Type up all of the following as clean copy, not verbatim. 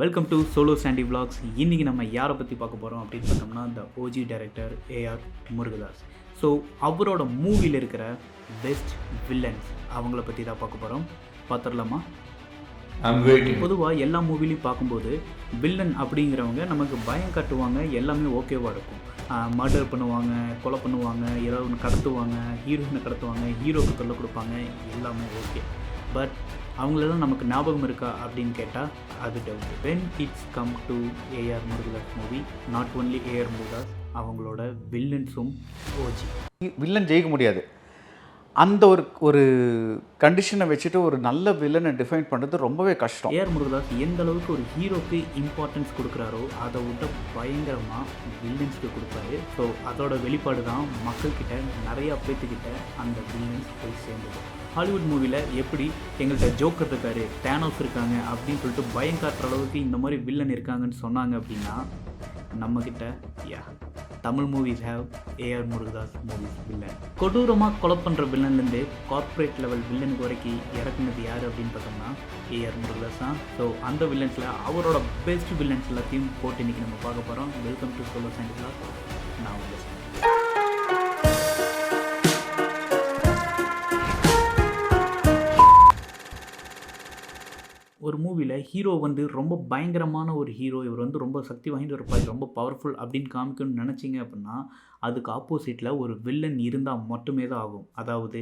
Welcome to solo Sandy vlogs. இன்றைக்கி நம்ம யாரை பற்றி பார்க்க போகிறோம் அப்படின்னு பார்த்தோம்னா the OG director AR Murugadoss. So அவரோட மூவியில் இருக்கிற பெஸ்ட் வில்லன்ஸ் அவங்கள பற்றி தான் பார்க்க போகிறோம். பார்த்துடலாமா? பொதுவாக எல்லா மூவிலையும் பார்க்கும்போது வில்லன் அப்படிங்கிறவங்க நமக்கு பயம் காட்டுவாங்க, எல்லாமே ஓகேவாக இருக்கும். மர்டர் பண்ணுவாங்க, கொலை பண்ணுவாங்க, ஏதாவது ஒன்று கடத்துவாங்க, ஹீரோயினை கடத்துவாங்க, ஹீரோக்கு தொல்லை கொடுப்பாங்க, எல்லாமே ஓகே. பட் அவங்களெல்லாம் நமக்கு ஞாபகம் இருக்கா அப்படின்னு கேட்டால் அது doubt. When it's come to AR Murugadoss movie, not only AR Murugadoss, அவங்களோட வில்லன்ஸும் ஓஜி. வில்லன் ஜெயிக்க முடியாது. அந்த ஒரு கண்டிஷனை வச்சுட்டு ஒரு நல்ல வில்லனை டிஃபைன் பண்ணுறது ரொம்பவே கஷ்டம். ஏஆர் முருகதாஸ் எந்த அளவுக்கு ஒரு ஹீரோக்கு இம்பார்ட்டன்ஸ் கொடுக்குறாரோ அதை விட பயங்கரமாக வில்லன்ஸ்க்கு கொடுப்பாரு. ஸோ அதோட வெளிப்பாடு தான் மக்கள்கிட்ட நிறையா பேர்த்துக்கிட்ட அந்த வில்லன்ஸ் போய் சேர்ந்தது. ஹாலிவுட் மூவியில் எப்படி எங்கள்கிட்ட ஜோக்கர் இருக்காரு, தேனோஸ் இருக்காங்க அப்படின்னு சொல்லிட்டு பயம் காட்டுற அளவுக்கு இந்த மாதிரி வில்லன் இருக்காங்கன்னு சொன்னாங்க அப்படின்னா நம்மக்கிட்ட Tamil movies have AR Murugadoss movies villain. கொடூரமாக கொலை பண்ணுற வில்லன்லேருந்து கார்ப்பரேட் லெவல் வில்லனுக்கு வரைக்கும் இறக்குனது யார் அப்படின்னு பார்த்தோம்னா ஏஆர் முருகதாஸ் தான். ஸோ அந்த வில்லன்ஸில் அவரோட பெஸ்ட் வில்லன்ஸ் எல்லாத்தையும் போட்டு இன்றைக்கி நம்ம பார்க்க போகிறோம். Welcome to solo Sandy vlogs. நான் உங்களுக்கு ஒரு மூவியில் ஹீரோ வந்து ரொம்ப பயங்கரமான ஒரு ஹீரோ, இவர் வந்து ரொம்ப சக்தி வாய்ந்த இருப்பார், ரொம்ப பவர்ஃபுல் அப்படின்னு காமிக்கணும்னு நினச்சிங்க அப்படின்னா அதுக்கு ஆப்போசிட்டில் ஒரு வில்லன் இருந்தால் மட்டுமே தான் ஆகும். அதாவது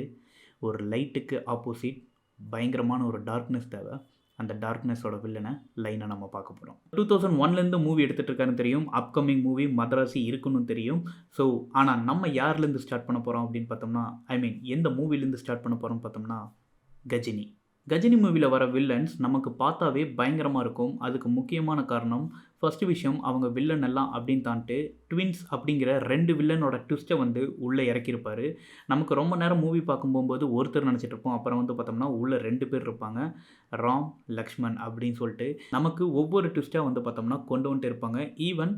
ஒரு லைட்டுக்கு ஆப்போசிட் பயங்கரமான ஒரு டார்க்னஸ் தேவை. அந்த டார்க்னஸோட வில்லனை லைனை நம்ம பார்க்க போகிறோம். 2001 மூவி எடுத்துகிட்டு இருக்காருன்னு தெரியும். அப்கமிங் மூவி மதராசி இருக்குன்னு தெரியும். ஸோ ஆனால் நம்ம யார்லேருந்து ஸ்டார்ட் பண்ண போகிறோம் அப்படின்னு பார்த்தோம்னா, எந்த மூவிலேருந்து ஸ்டார்ட் பண்ண போகிறோம் பார்த்தோம்னா கஜினி. கஜினி மூவியில் வர வில்லன்ஸ் நமக்கு பார்த்தாவே பயங்கரமாக இருக்கும். அதுக்கு முக்கியமான காரணம், ஃபஸ்ட்டு விஷயம், அவங்க வில்லன் எல்லாம் அப்படின்னு தான்ட்டு ட்வின்ஸ் அப்படிங்கிற 2 வில்லனோட ட்விஸ்ட்டை வந்து உள்ளே இறக்கியிருப்பார். நமக்கு ரொம்ப நேரம் மூவி பார்க்கும் போகும்போது ஒருத்தர் நினச்சிட்டு இருப்போம், அப்புறம் வந்து பார்த்தோம்னா உள்ளே 2 பேர் இருப்பாங்க, ராம் லக்ஷ்மண் அப்படின்னு சொல்லிட்டு நமக்கு ஒவ்வொரு ட்விஸ்ட்டாக வந்து பார்த்தோம்னா கொண்டு வந்துட்டு இருப்பாங்க. ஈவன்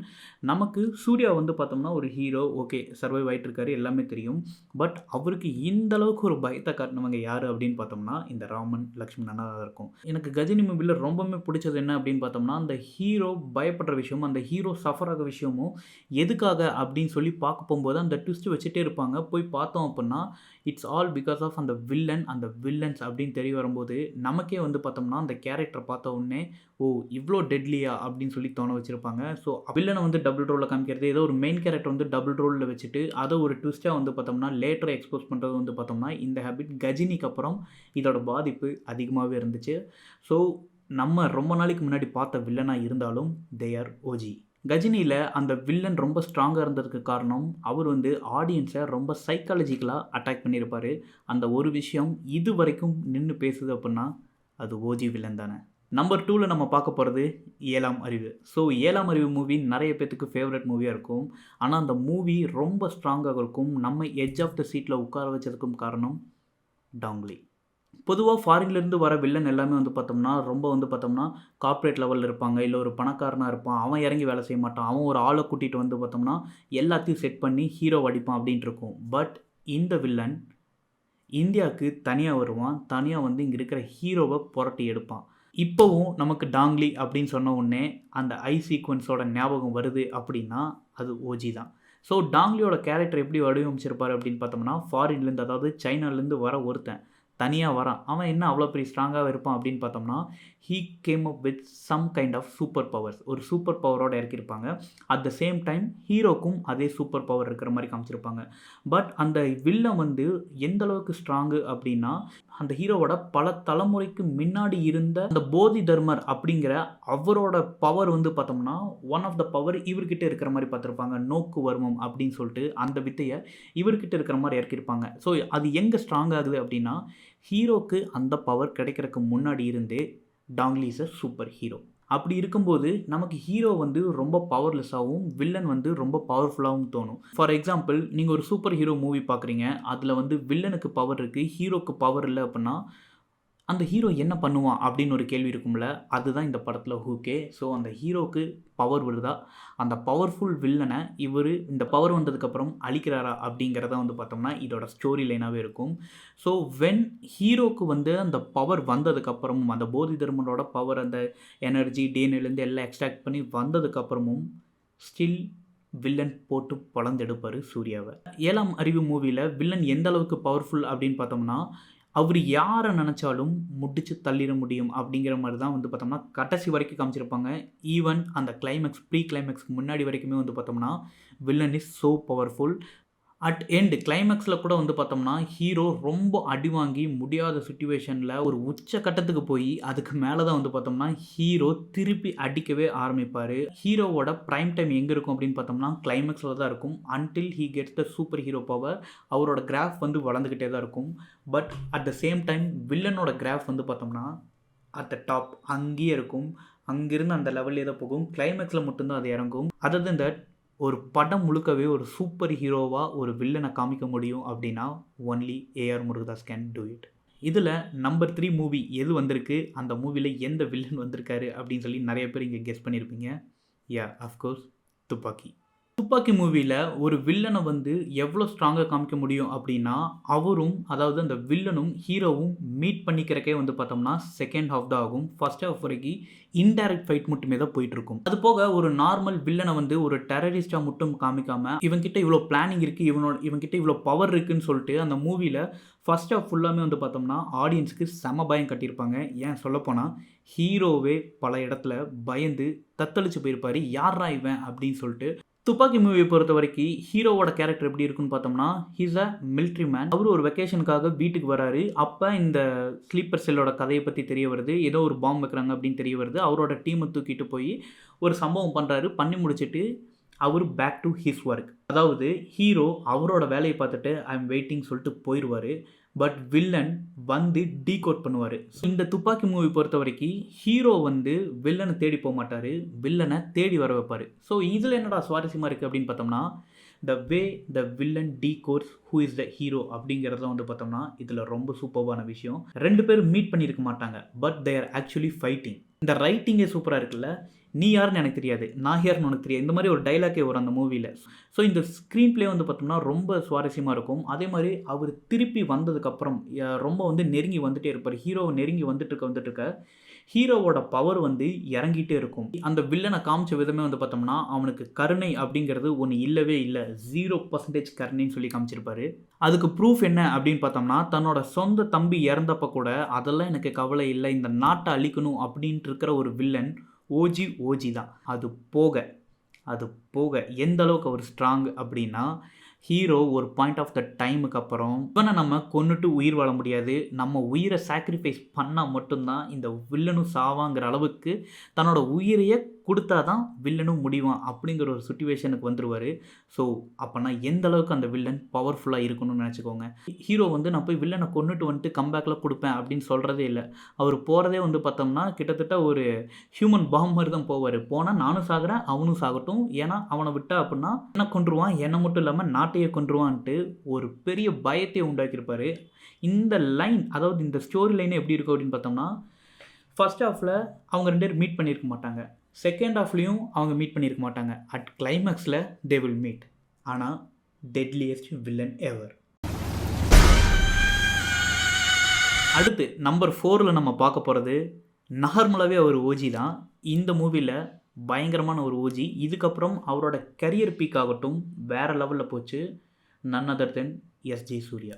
நமக்கு சூர்யா வந்து பார்த்தோம்னா ஒரு ஹீரோ, ஓகே சர்வைவ் ஆகிட்டு இருக்காரு, எல்லாமே தெரியும். பட் அவருக்கு இந்த அளவுக்கு ஒரு பயத்தை காட்டினவங்க யார் அப்படின்னு பார்த்தோம்னா இந்த ராமன் லக்ஷ்மணனாக தான் இருக்கும். எனக்கு கஜினி மூவியில் ரொம்பவுமே பிடிச்சது என்ன அப்படின்னு பார்த்தோம்னா, அந்த ஹீரோ பயப்படுற விஷயமும் அந்த ஹீரோ சஃபர் ஆக விஷயமும் எதுக்காக அப்படின்னு சொல்லி பார்க்க போகும்போது அந்த ட்விஸ்ட் வச்சுட்டே இருப்பாங்க. போய் பார்த்தோம் அப்படின்னா இட்ஸ் ஆல் பிகாஸ் ஆஃப் அந்த வில்லன், அந்த வில்லன்ஸ் அப்படின்னு தெரிய வரும்போது நமக்கே வந்து பார்த்தோம்னா அந்த கேரக்டரை பார்த்த உடனே ஓ இவ்வளோ டெட்லியா அப்படின்னு சொல்லி தோண வச்சுருப்பாங்க. ஸோ வில்லனை வந்து டபுள் ரோலில் காமிக்கிறது, ஏதோ ஒரு மெயின் கேரக்டர் வந்து டபுள் ரோலில் வச்சுட்டு அதை ஒரு ட்விஸ்ட்டாக வந்து பார்த்தோம்னா லேட்டரை எக்ஸ்போஸ் பண்ணுறது வந்து பார்த்தோம்னா இந்த ஹேபிட் கஜினிக்கு அப்புறம் இதோட பாதிப்பு அதிகமாகவே இருந்துச்சு. ஸோ நம்ம ரொம்ப நாளைக்கு முன்னாடி பார்த்த வில்லனாக இருந்தாலும் தே ஆர் ஓஜி. கஜினியில் அந்த வில்லன் ரொம்ப ஸ்ட்ராங்காக இருந்ததுக்கு காரணம் அவர் வந்து ஆடியன்ஸை ரொம்ப சைக்காலஜிக்கலாக அட்டாக் பண்ணியிருப்பார். அந்த ஒரு விஷயம் இது வரைக்கும் நின்று பேசுது அப்படின்னா அது ஓஜி வில்லன் தானே. நம்பர் 2ல் நம்ம பார்க்க போகிறது 7ஆம் அறிவு. ஸோ 7ஆம் அறிவு மூவி நிறைய பேத்துக்கு ஃபேவரட் மூவியாக இருக்கும். ஆனால் அந்த மூவி ரொம்ப ஸ்ட்ராங்காக இருக்கும். நம்ம எட்ஜ் ஆஃப் த சீட்டில் உட்கார வச்சதுக்கும் காரணம் டாங்லி. பொதுவாக ஃபாரின்லேருந்து வர வில்லன் எல்லாமே வந்து பார்த்தோம்னா ரொம்ப வந்து பார்த்தோம்னா கார்ப்பரேட் லெவலில் இருப்பாங்க, இல்லை ஒரு பணக்காரனாக இருப்பான், அவன் இறங்கி வேலை செய்ய மாட்டான், அவன் ஒரு ஆளை கூட்டிகிட்டு வந்து பார்த்தோம்னா எல்லாத்தையும் செட் பண்ணி ஹீரோ அடிப்பான் அப்படின்ட்டு இருக்கும். பட் இந்த வில்லன் இந்தியாவுக்கு தனியாக வருவான், தனியாக வந்து இங்கே இருக்கிற ஹீரோவை புரட்டி எடுப்பான். இப்போவும் நமக்கு டாங்லி அப்படின்னு சொன்ன உடனே அந்த ஐ சீக்வன்ஸோட ஞாபகம் வருது அப்படின்னா அது ஓஜி தான். ஸோ டாங்லியோட கேரக்டர் எப்படி வடிவமைச்சிருப்பார் அப்படின்னு பார்த்தோம்னா, ஃபாரின்லேருந்து அதாவது சைனாலேருந்து வர ஒருத்தன் தனியாக வரான், அவன் என்ன அவ்வளோ பெரிய ஸ்ட்ராங்காக இருப்பான் அப்படின்னு பார்த்தோம்னா he came up with some kind of super powers. ஒரு சூப்பர் பவரோடு இறக்கியிருப்பாங்க. அட் த சேம் டைம் ஹீரோக்கும் அதே சூப்பர் பவர் இருக்கிற மாதிரி காமிச்சிருப்பாங்க. பட் அந்த வில்லன் வந்து எந்த அளவுக்கு ஸ்ட்ராங்கு அப்படின்னா அந்த ஹீரோவோட பல தலைமுறைக்கு முன்னாடி இருந்த அந்த போதி தர்மர் அப்படிங்கிற அவரோட பவர் வந்து பார்த்தோம்னா ஒன் ஆஃப் த பவர் இவர்கிட்ட இருக்கிற மாதிரி பார்த்துருப்பாங்க. நோக்கு வர்மம் அப்படின்னு சொல்லிட்டு அந்த வித்தையை இவர்கிட்ட இருக்கிற மாதிரி இறக்கியிருப்பாங்க. ஸோ அது எங்கே ஸ்ட்ராங் ஆகுது அப்படின்னா ஹீரோக்கு அந்த பவர் கிடைக்கிறதுக்கு முன்னாடி இருந்தே டாங்லி இஸ் அ சூப்பர் ஹீரோ. அப்படி இருக்கும்போது நமக்கு ஹீரோ வந்து ரொம்ப பவர்லெஸ்ஸாகவும் வில்லன் வந்து ரொம்ப பவர்ஃபுல்லாகவும் தோணும். ஃபார் எக்ஸாம்பிள், நீங்கள் ஒரு சூப்பர் ஹீரோ மூவி பார்க்குறீங்க, அதில் வந்து வில்லனுக்கு பவர் இருக்குது, ஹீரோக்கு பவர் இல்லை அப்படின்னா அந்த ஹீரோ என்ன பண்ணுவான் அப்படின்னு ஒரு கேள்வி இருக்கும்ல, அதுதான் இந்த படத்தில் ஹூக்கே. ஸோ அந்த ஹீரோக்கு பவர் வருதா, அந்த பவர்ஃபுல் வில்லனை இந்த பவர் வந்ததுக்கப்புறம் அழிக்கிறாரா அப்படிங்கிறத பார்த்தோம்னா இதோட ஸ்டோரி லைனாகவே இருக்கும். ஸோ ஹீரோக்கு அந்த பவர் வந்ததுக்கப்புறமும், அந்த போதி தர்மனோட பவர், அந்த எனர்ஜி டேனிலேருந்து எல்லாம் எக்ஸ்ட்ராக்ட் பண்ணி வந்ததுக்கப்புறமும் ஸ்டில் வில்லன் போட்டு பொளந்தெடுப்பார் சூர்யாவை. 7ஆம் அறிவு மூவியில் வில்லன் எந்த அளவுக்கு பவர்ஃபுல் அப்படின்னு பார்த்தோம்னா, அவர் யாரை நினச்சாலும் முடிச்சு தள்ளிட முடியும் அப்படிங்கிற மாதிரி தான் பார்த்தோம்னா கடைசி வரைக்கும் காமிச்சிருப்பாங்க. ஈவன் அந்த கிளைமேக்ஸ், ப்ரீ கிளைமேக்ஸ்க்கு முன்னாடி வரைக்குமே பார்த்தோம்னா villain is so powerful. At end கிளைமேக்ஸில் கூட பார்த்தோம்னா ஹீரோ ரொம்ப அடி வாங்கி முடியாத சுச்சுவேஷனில் ஒரு உச்ச கட்டத்துக்கு போய் அதுக்கு மேலே தான் பார்த்தோம்னா ஹீரோ திருப்பி அடிக்கவே ஆரம்பிப்பார். ஹீரோவோட ப்ரைம் டைம் எங்கே இருக்கும் அப்படின்னு பார்த்தோம்னா கிளைமேக்ஸில் தான் இருக்கும். Until he gets the super hero power, அவரோட கிராஃப் வளர்ந்துக்கிட்டே தான் இருக்கும். But at the same time வில்லனோட கிராஃப் பார்த்தோம்னா அட் த டாப் அங்கேயே இருக்கும். அங்கேருந்து அந்த லெவல்லே தான் போகும். கிளைமேக்ஸில் மட்டும்தான் அது இறங்கும். அதர் தென் தட் ஒரு படம் முழுக்கவே ஒரு சூப்பர் ஹீரோவாக ஒரு வில்லனை காமிக்க முடியும் அப்படின்னா only AR Murugadoss can do it. இதில் நம்பர் 3 மூவி எது வந்திருக்கு, அந்த மூவியில் எந்த வில்லன் வந்திருக்காரு அப்படின்னு சொல்லி நிறைய பேர் இங்கே கெஸ் பண்ணியிருப்பீங்க. அஃப்கோர்ஸ் துப்பாக்கி. துப்பாக்கி மூவியில் ஒரு வில்லனை எவ்வளோ ஸ்ட்ராங்காக காமிக்க முடியும் அப்படின்னா, அவரும் அதாவது அந்த வில்லனும் ஹீரோவும் மீட் பண்ணிக்கிறக்கே பார்த்தோம்னா செகண்ட் ஹாஃப் தான் ஆகும். ஃபர்ஸ்ட் ஹாஃப் வரைக்கும் இன்டைரக்ட் ஃபைட் மட்டுமே தான் போயிட்டுருக்கும். அது போக ஒரு நார்மல் வில்லனை ஒரு டெரரிஸ்டாக மட்டும் காமிக்காமல், இவன்கிட்ட இவ்வளோ பிளானிங் இருக்குது, இவன்கிட்ட இவ்வளோ பவர் இருக்குதுன்னு சொல்லிட்டு அந்த மூவியில் ஃபர்ஸ்ட் ஹாஃப் ஃபுல்லாமே பார்த்தோம்னா ஆடியன்ஸுக்கு செம பயம் கட்டியிருப்பாங்க. ஏன் சொல்லப்போனால் ஹீரோவே பல இடத்துல பயந்து தத்தளிச்சு போயிருப்பார், யாரா இவன் அப்படின்னு சொல்லிட்டு. துப்பாக்கி மூவியை பொறுத்த வரைக்கும் ஹீரோவோட கேரக்டர் எப்படி இருக்குன்னு பார்த்தோம்னா, ஹீஸ் அ மிலிட்ரி மேன். அவர் ஒரு வெக்கேஷனுக்காக வீட்டுக்கு வராரு. அப்போ இந்த ஸ்லீப்பர் செல்லோட கதையை பற்றி தெரிய வருது. ஏதோ ஒரு பாம்பு வைக்கிறாங்க அப்படின்னு தெரிய வருது. அவரோட டீமை தூக்கிட்டு போய் ஒரு சம்பவம் பண்ணுறாரு. பண்ணி முடிச்சுட்டு அவர் பேக் டு ஹிஸ் ஒர்க். அதாவது ஹீரோ அவரோட வேலையை பார்த்துட்டு ஐ எம் வெயிட்டிங் சொல்லிட்டு போயிடுவார். பட் வில்லன் டீகோட் பண்ணுவார். இந்த துப்பாக்கி மூவி பொறுத்த வரைக்கும் ஹீரோ வில்லனை தேடி போக மாட்டார், வில்லனை தேடி வர வைப்பார். ஸோ இதில் என்னடா சுவாரஸ்யமாக இருக்குது அப்படின்னு பார்த்தோம்னா, the way the villain decodes who is the hero அப்படிங்கிறத பார்த்தோம்னா இதில் ரொம்ப சூப்பர்வான விஷயம். 2 பேரும் மீட் பண்ணியிருக்க மாட்டாங்க, but they are actually fighting. இந்த ரைட்டிங்கே சூப்பராக இருக்குல்ல. நீ யாருன்னு எனக்கு தெரியாது, நான் யாருன்னு உனக்கு தெரியாது, இந்த மாதிரி ஒரு டைலாக்கே வரும் அந்த மூவியில். ஸோ இந்த ஸ்க்ரீன் ப்ளே பார்த்தோம்னா ரொம்ப சுவாரஸ்யமாக இருக்கும். அதே மாதிரி அவர் திருப்பி வந்ததுக்கப்புறம் ரொம்ப நெருங்கி வந்துகிட்டே இருப்பார். ஹீரோவை நெருங்கி வந்துட்டு இருக்க ஹீரோவோட பவர் இறங்கிட்டே இருக்கும். அந்த வில்லனை காமிச்ச விதமே பார்த்தோம்னா அவனுக்கு கருணை அப்படிங்கிறது ஒன்று இல்லவே இல்லை, 0% கருணைன்னு சொல்லி காமிச்சிருப்பாரு. அதுக்கு ப்ரூஃப் என்ன அப்படின்னு பார்த்தோம்னா, தன்னோட சொந்த தம்பி இறந்தப்ப கூட அதெல்லாம் எனக்கு கவலை இல்லை, இந்த நாட்டை அழிக்கணும் அப்படின்ட்டு இருக்கிற ஒரு வில்லன் ஓஜி தான். அது போக எந்த அளவுக்கு அவர் ஸ்ட்ராங் அப்படின்னா, ஹீரோ ஒரு பாயிண்ட் ஆஃப் த டைமுக்கு அப்புறம் இவனை நம்ம கொன்னுட்டு உயிர் வாழ முடியாது, நம்ம உயிரை சாக்ரிஃபைஸ் பண்ணால் மட்டும்தான் இந்த வில்லனும் சாவாங்கிற அளவுக்கு தன்னோட உயிரையே கொடுத்தா தான் வில்லனும் முடிவான் அப்படிங்கிற ஒரு சுச்சுவேஷனுக்கு வந்துடுவார். ஸோ அப்போனா எந்த அளவுக்கு அந்த வில்லன் பவர்ஃபுல்லாக இருக்கணும்னு நினச்சிக்கோங்க. ஹீரோ நான் போய் வில்லனை கொன்னுட்டு கம்பேக்கில் கொடுப்பேன் அப்படின்னு சொல்கிறதே இல்லை. அவர் போகிறதே பார்த்தோம்னா கிட்டத்தட்ட ஒரு ஹியூமன் பாம் மாதிரி தான் போவார். போனால் நானும் சாகிறேன், அவனும் சாகட்டும், ஏன்னா அவனை விட்டா அப்படின்னா என்ன கொன்றுவான், என்னை மட்டும் இல்லாமல் நாட்டையே கொன்றுவான்ட்டு ஒரு பெரிய பயத்தை உண்டாக்கியிருப்பார். இந்த லைன், அதாவது இந்த ஸ்டோரி லைனே எப்படி இருக்கும் அப்படின்னு பார்த்தோம்னா, ஃபர்ஸ்ட் ஹாஃபில் அவங்க 2 பேர் மீட் பண்ணியிருக்க மாட்டாங்க, செகண்ட் ஹாஃப்லேயும் அவங்க மீட் பண்ணியிருக்க மாட்டாங்க. அட் கிளைமேக்ஸில் தே வில் மீட். ஆனால் டெட்லியஸ்ட் வில்லன் எவர். அடுத்து நம்பர் 4ல் நம்ம பார்க்க போகிறது நார்மலாகவே அவர் ஓஜி தான். இந்த மூவியில் பயங்கரமான ஒரு ஓஜி. இதுக்கப்புறம் அவரோட கரியர் பீக் ஆகட்டும் வேறு லெவலில் போச்சு. நன் அதர் தென் எஸ்ஜே சூர்யா.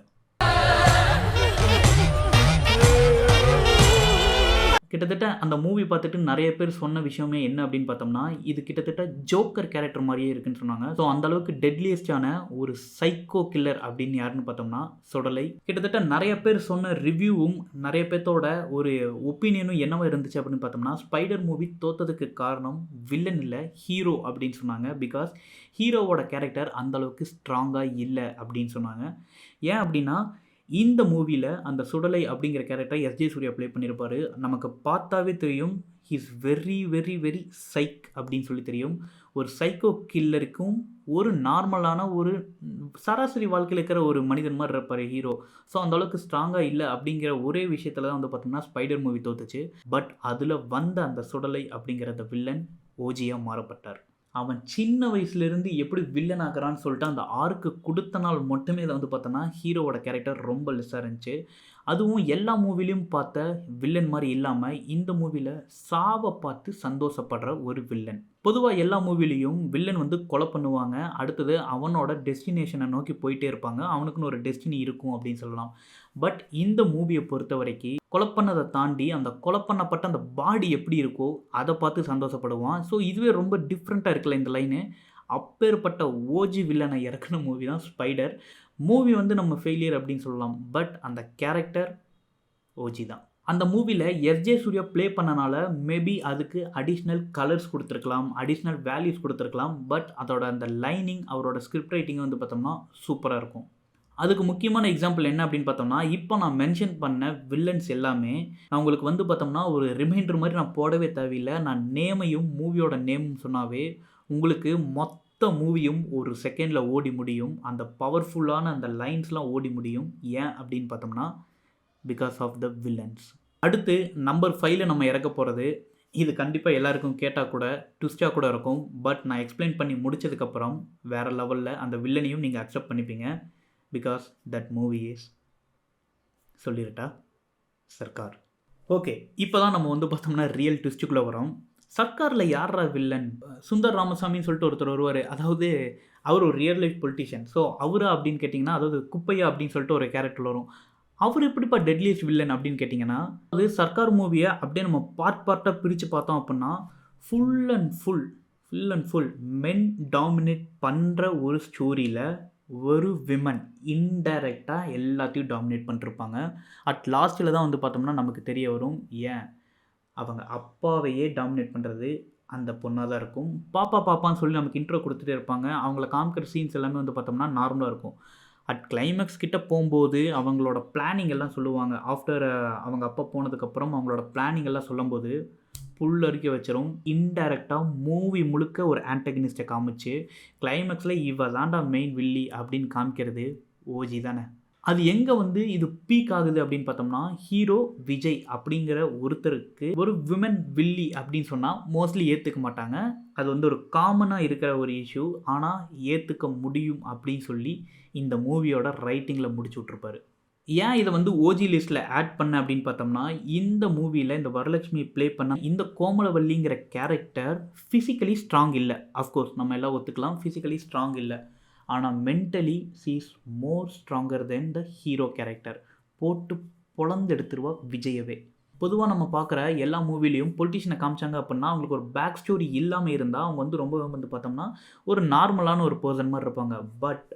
கிட்டத்தட்ட அந்த மூவி பார்த்துட்டு நிறைய பேர் சொன்ன விஷயமே என்ன அப்படின்னு பார்த்தோம்னா, இது கிட்டத்தட்ட ஜோக்கர் கேரக்டர் மாதிரியே இருக்குன்னு சொன்னாங்க. ஸோ அந்தளவுக்கு டெட்லியஸ்டான ஒரு சைக்கோ கில்லர் அப்படின்னு யாருன்னு பார்த்தோம்னா சுடலை. கிட்டத்தட்ட நிறைய பேர் சொன்ன ரிவ்யூவும் நிறைய பேர்த்தோட ஒரு ஒப்பீனியனும் என்னவா இருந்துச்சு அப்படின்னு பார்த்தோம்னா, ஸ்பைடர் மூவி தோத்ததுக்கு காரணம் வில்லன் இல்லை, ஹீரோ அப்படின்னு சொன்னாங்க. பிகாஸ் ஹீரோவோட கேரக்டர் அந்தளவுக்கு ஸ்ட்ராங்காக இல்லை அப்படின்னு சொன்னாங்க. ஏன் அப்படின்னா, இந்த மூவியில் அந்த சுடலை அப்படிங்கிற கேரக்டர் எஸ்ஜே சூர்யா ப்ளே பண்ணியிருப்பார். நமக்கு பார்த்தாவே தெரியும் ஹீஸ் வெரி வெரி வெரி சைக் அப்படின்னு சொல்லி தெரியும். ஒரு சைக்கோ கில்லருக்கும் ஒரு நார்மலான ஒரு சராசரி வாழ்க்கையில் இருக்கிற ஒரு மனிதன் மாதிரி இருப்பார் ஹீரோ. ஸோ அந்த அளவுக்கு ஸ்ட்ராங்காக இல்லை அப்படிங்கிற ஒரே விஷயத்தில் தான் வந்து பார்த்தோம்னா ஸ்பைடர் மூவி தோத்துச்சு. பட் அதில் வந்த அந்த சுடலை அப்படிங்கிற அந்த வில்லன் ஓஜியாக மாறப்பட்டார். அவன் சின்ன வயசுலேருந்து எப்படி வில்லன் ஆகிறான்னு சொல்லிட்டு அந்த ஆர்க்கு கொடுத்த நாள் மட்டுமே இதை வந்து பார்த்தோன்னா ஹீரோவோட கேரக்டர் ரொம்ப லெஸ்ஸாக இருந்துச்சு. அதுவும் எல்லா மூவிலையும் பார்த்த வில்லன் மாதிரி இல்லாமல் இந்த மூவியில் சாவை பார்த்து சந்தோஷப்படுற ஒரு வில்லன். பொதுவாக எல்லா மூவிலையும் வில்லன் வந்து கொலை பண்ணுவாங்க, அடுத்தது அவனோட டெஸ்டினேஷனை நோக்கி போயிட்டே இருப்பாங்க, அவனுக்குன்னு ஒரு டெஸ்டினி இருக்கும் அப்படின்னு சொல்லலாம். பட் இந்த மூவியை பொறுத்த வரைக்கும் கொலை பண்ணதை தாண்டி அந்த கொலை பண்ணப்பட்ட அந்த பாடி எப்படி இருக்கோ அதை பார்த்து சந்தோஷப்படுவான். ஸோ இதுவே ரொம்ப டிஃப்ரெண்ட்டாக இருக்குல்ல இந்த லைனு. அப்பேற்பட்ட ஓஜி வில்லனை இறக்குன மூவி தான் ஸ்பைடர். மூவி வந்து நம்ம ஃபெயிலியர் அப்படின்னு சொல்லலாம், பட் அந்த கேரக்டர் ஓஜி தான். அந்த மூவியில் எஸ்ஜே சூர்யா ப்ளே பண்ணனால மேபி அதுக்கு அடிஷ்னல் கலர்ஸ் கொடுத்துருக்கலாம், அடிஷ்னல் வேல்யூஸ் கொடுத்துருக்கலாம். பட் அதோட அந்த லைனிங், அவரோட ஸ்கிரிப்ட் ரைட்டிங் வந்து பார்த்தோம்னா சூப்பராக இருக்கும். அதுக்கு முக்கியமான எக்ஸாம்பிள் என்ன அப்படின்னு பார்த்தோம்னா, இப்போ நான் மென்ஷன் பண்ண வில்லன்ஸ் எல்லாமே நான் உங்களுக்கு வந்து பார்த்தோம்னா ஒரு ரிமைண்டர் மாதிரி நான் போடவே தேவையில்லை. நான் நேமையும் மூவியோட நேமும் சொன்னாவே உங்களுக்கு மொத்த மூவியும் ஒரு செகண்டில் ஓடி முடியும். அந்த பவர்ஃபுல்லான அந்த லைன்ஸ்லாம் ஓடி முடியும். ஏன் அப்படின்னு பார்த்தோம்னா பிகாஸ் ஆஃப் த வில்லன்ஸ். அடுத்து நம்பர் 5ல் நம்ம இறக்க போகிறது, இது கண்டிப்பாக எல்லாருக்கும் கேட்டால் கூட ட்விஸ்டாக கூட இருக்கும். பட் நான் எக்ஸ்பிளைன் பண்ணி முடிச்சதுக்கப்புறம் வேறு லெவலில் அந்த வில்லனையும் நீங்கள் அக்செப்ட் பண்ணிப்பீங்க. பிகாஸ் தட் மூவி இஸ் சொல்லிருட்டா சர்க்கார். ஓகே, இப்போ தான் நம்ம வந்து பார்த்தோம்னா ரியல் ட்விஸ்ட்டுக்குள்ளே வரோம். சர்க்காரில் யாரா வில்லன்? சுந்தர் ராமசாமின்னு சொல்லிட்டு ஒருத்தர் வருவார். அதாவது அவர் ஒரு ரியல் லைஃப் பொலிட்டிஷியன். ஸோ அவரா அப்படின்னு கேட்டிங்கன்னா, அதாவது குப்பையா அப்படின்னு சொல்லிட்டு ஒரு கேரக்டர் வரும். அவர் எப்படிப்பா டெட்லியஸ்ட் வில்லன் அப்படின்னு கேட்டிங்கன்னா, அது சர்க்கார் மூவியை அப்படியே நம்ம பார்ட்டாக பிரித்து பார்த்தோம் அப்படின்னா full and full men dominate பண்ணுற ஒரு ஸ்டோரியில் ஒரு விமன் இன்டைரக்டாக எல்லாத்தையும் டாமினேட் பண்ணிருப்பாங்க. அட் லாஸ்ட்டில் தான் வந்து பார்த்தோம்னா நமக்கு தெரிய வரும், ஏன் அவங்க அப்பாவையே டாமினேட் பண்ணுறது அந்த பொண்ணாக தான் இருக்கும். பாப்பான்னு சொல்லி நமக்கு இன்ட்ரோ கொடுத்துட்டே இருப்பாங்க. அவங்கள காமிக்கிற சீன்ஸ் எல்லாமே வந்து பார்த்தோம்னா நார்மலாக இருக்கும். அட் கிளைமேக்ஸ் கிட்ட போகும்போது அவங்களோட பிளானிங் எல்லாம் சொல்லுவாங்க. ஆஃப்டர் அவங்க அப்பா போனதுக்கப்புறம் அவங்களோட பிளானிங் எல்லாம் சொல்லும்போது புல்லரிக்க வச்சிரும். இன்டைரக்டாக மூவி முழுக்க ஒரு ஆன்டகனிஸ்ட்டை காமிச்சு கிளைமேக்ஸில் இவ தாண்டா மெயின் வில்லி அப்படின்னு காமிக்கிறது ஓஜி தானே. அது எங்கே வந்து இது பீக் ஆகுது அப்படின்னு பார்த்தோம்னா, ஹீரோ விஜய் அப்படிங்கிற ஒருத்தருக்கு ஒரு விமன் வில்லி அப்படின்னு சொன்னால் மோஸ்ட்லி ஏற்றுக்க மாட்டாங்க. அது வந்து ஒரு காமனாக இருக்கிற ஒரு இஷ்யூ. ஆனால் ஏற்றுக்க முடியும் அப்படின்னு சொல்லி இந்த மூவியோட ரைட்டிங்கில் முடிச்சு விட்ருப்பாரு. ஏன் இதை வந்து ஓஜி லிஸ்ட்டில் ஆட் பண்ண அப்படின்னு பார்த்தோம்னா, இந்த மூவியில் இந்த வரலட்சுமி ப்ளே பண்ண இந்த கோமலவல்லிங்கிற கேரக்டர் ஃபிசிக்கலி ஸ்ட்ராங் இல்லை. அஃப்கோர்ஸ் நம்ம எல்லாம் ஒத்துக்கலாம், ஃபிசிக்கலி ஸ்ட்ராங் இல்லை. ஆனால் mentally she is more stronger then the hero character. போட்டு பொழந்து எடுத்துருவா விஜயவே. பொதுவாக நம்ம பார்க்குற எல்லா மூவிலையும் பொலிட்டிஷியனை காமிச்சாங்க அப்படின்னா அவங்களுக்கு ஒரு பேக் ஸ்டோரி இல்லாமல் இருந்தால் அவங்க வந்து ரொம்ப வந்து பார்த்தோம்னா ஒரு நார்மலான ஒரு பர்சன் மாதிரி இருப்பாங்க. பட்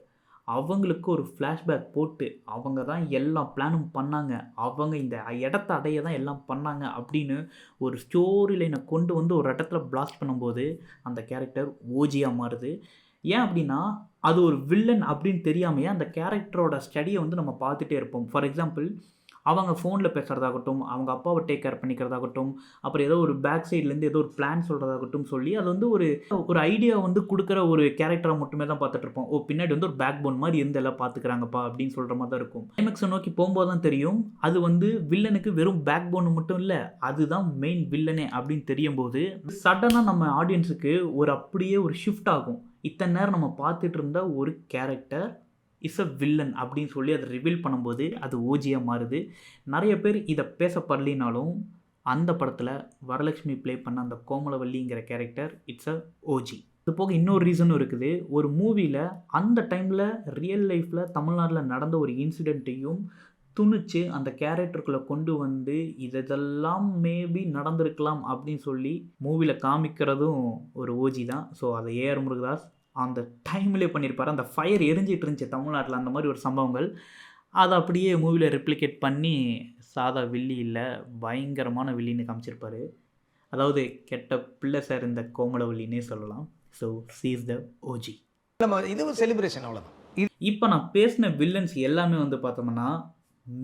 அவங்களுக்கு ஒரு ஃப்ளாஷ்பேக் போட்டு அவங்க தான் எல்லா பிளானும் பண்ணாங்க, அவங்க இந்த இடத்த அடைய தான் எல்லாம் பண்ணாங்க அப்படின்னு ஒரு ஸ்டோரி லைனை கொண்டு வந்து ஒரு இடத்துல பிளாஸ்ட் பண்ணும்போது அந்த கேரக்டர் ஓஜியாக மாறுது. ஏன் அப்படின்னா அது ஒரு வில்லன் அப்படின்னு தெரியாமையே அந்த கேரக்டரோட ஸ்டடியை வந்து நம்ம பார்த்துட்டே இருப்போம். ஃபார் எக்ஸாம்பிள், அவங்க ஃபோனில் பேசுகிறதாகட்டும், அவங்க அப்பாவை டேக் கேர் பண்ணிக்கிறதாகட்டும், அப்புறம் ஏதோ ஒரு பேக் சைட்லேருந்து ஏதோ ஒரு பிளான் சொல்கிறதாகட்டும் சொல்லி அது வந்து ஒரு ஐடியா வந்து கொடுக்குற ஒரு கேரக்டரை மட்டுமே தான் பார்த்துட்டு இருப்போம். பின்னாடி வந்து ஒரு பேக் போன் மாதிரி இருந்து எல்லாம் பார்த்துக்கிறாங்கப்பா அப்படின்னு சொல்கிற மாதிரி தான் இருக்கும். கிளைமேக்ஸை நோக்கி போகும்போது தான் தெரியும் அது வந்து வில்லனுக்கு வெறும் பேக் போன் மட்டும் இல்லை, அதுதான் மெயின் வில்லனே அப்படின்னு தெரியும் போது சடனாக நம்ம ஆடியன்ஸுக்கு ஒரு அப்படியே ஒரு ஷிஃப்ட் ஆகும். இத்தனை நேரம் நம்ம பார்த்துட்டு இருந்த ஒரு கேரக்டர் இஸ் அ வில்லன் அப்படின்னு சொல்லி அதை ரிவீல் பண்ணும்போது அது ஓஜியாக மாறுது. நிறைய பேர் இதை பேசப்படலினாலும் அந்த படத்தில் வரலட்சுமி ப்ளே பண்ண அந்த கோமலவல்லிங்கிற கேரக்டர் இட்ஸ் அ ஓஜி. இது போக இன்னொரு ரீசனும் இருக்குது. ஒரு மூவியில் அந்த டைமில் ரியல் லைஃப்பில் தமிழ்நாட்டில் நடந்த ஒரு இன்சிடெண்ட்டையும் துணிச்சு அந்த கேரக்டருக்குள்ளே கொண்டு வந்து இதெல்லாம் மேபி நடந்திருக்கலாம் அப்படின்னு சொல்லி மூவியில் காமிக்கிறதும் ஒரு ஓஜி தான். ஸோ அதை ஏஆர் முருகதாஸ் அந்த டைம்லேயே பண்ணியிருப்பார். அந்த ஃபயர் எரிஞ்சிட்டு இருந்துச்சு தமிழ்நாட்டில், அந்த மாதிரி ஒரு சம்பவங்கள் அதை அப்படியே மூவியில் ரெப்ளிகேட் பண்ணி சாதா வில்லி இல்லை பயங்கரமான வில்லின்னு காமிச்சிருப்பார். அதாவது கெட்ட பிள்ளை சார் இந்த கோமலவல்லினே சொல்லலாம். So C is the OG. நம்ம இது ஒரு செலிப்ரேஷன் அவ்வளோதான். இப்போ நான் பேசின வில்லன்ஸ் எல்லாமே வந்து பார்த்தோம்னா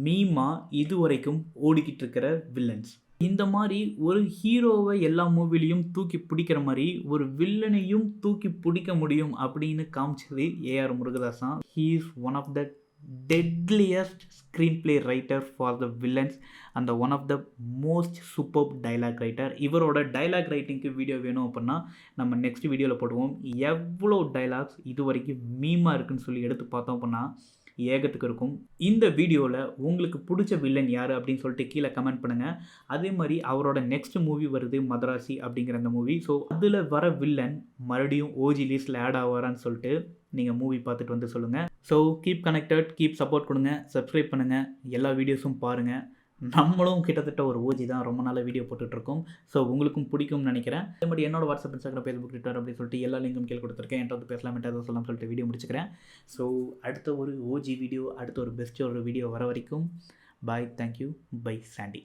மீமா இது வரைக்கும் ஓடிக்கிட்டு இருக்கிற வில்லன்ஸ். இந்த மாதிரி ஒரு ஹீரோவை எல்லா மூவிலையும் தூக்கி பிடிக்கிற மாதிரி ஒரு வில்லனையும் தூக்கி பிடிக்க முடியும் அப்படின்னு காமிச்சது ஏஆர் முருகதாஸ் தான். He is one of the deadliest screenplay writer for the villains and the one of the most superb dialogue writer. இவரோட டைலாக் ரைட்டிங்க்கு வீடியோ வேணும் அப்படின்னா நம்ம நெக்ஸ்ட் வீடியோவில் போடுவோம். எவ்வளோ டைலாக்ஸ் இது வரைக்கும் மீமாக இருக்குன்னு சொல்லி எடுத்து பார்த்தோம் அப்படின்னா ஏகத்துக்கு இருக்கும். இந்த வீடியோவில் உங்களுக்கு பிடிச்ச வில்லன் யார் அப்படின்னு சொல்லிட்டு கீழே கமெண்ட் பண்ணுங்கள். அதே மாதிரி அவரோட நெக்ஸ்ட் மூவி வருது மதராசி அப்படிங்கிற அந்த மூவி. ஸோ அதில் வர வில்லன் மறுபடியும் ஓஜி லிஸ்ட்டில் ஆட் ஆவாரான்னு சொல்லிட்டு நீங்கள் மூவி பார்த்துட்டு வந்து சொல்லுங்கள். So keep connected, keep support கொடுங்க, சப்ஸ்கிரைப் பண்ணுங்கள், எல்லா வீடியோஸும் பாருங்கள். நம்மளும் கிட்டத்தட்ட ஒரு ஓஜி தான், ரொம்ப நாள் வீடியோ போட்டுட்ருக்கோம். ஸோ உங்களுக்கும் பிடிக்கும்னு நினைக்கிறேன். அதே மாதிரி என்னோட வாட்ஸ்அப், இன்ஸ்டாகிராம், ஃபேஸ்புக், ட்விட்டர் அப்படின்னு சொல்லிட்டு எல்லா லிங்கும் கீழே கொடுத்துருக்கேன். என்கிட்ட வந்து பேசலாம், என்கிட்ட சொல்லலாம் சொல்லிட்டு வீடியோ முடிச்சுக்கிறேன். ஸோ அடுத்த ஒரு ஓஜி வீடியோ, அடுத்த ஒரு பெஸ்ட் ஒரு வீடியோ வர வரைக்கும் பாய், தேங்க்யூ, பை சாண்டி.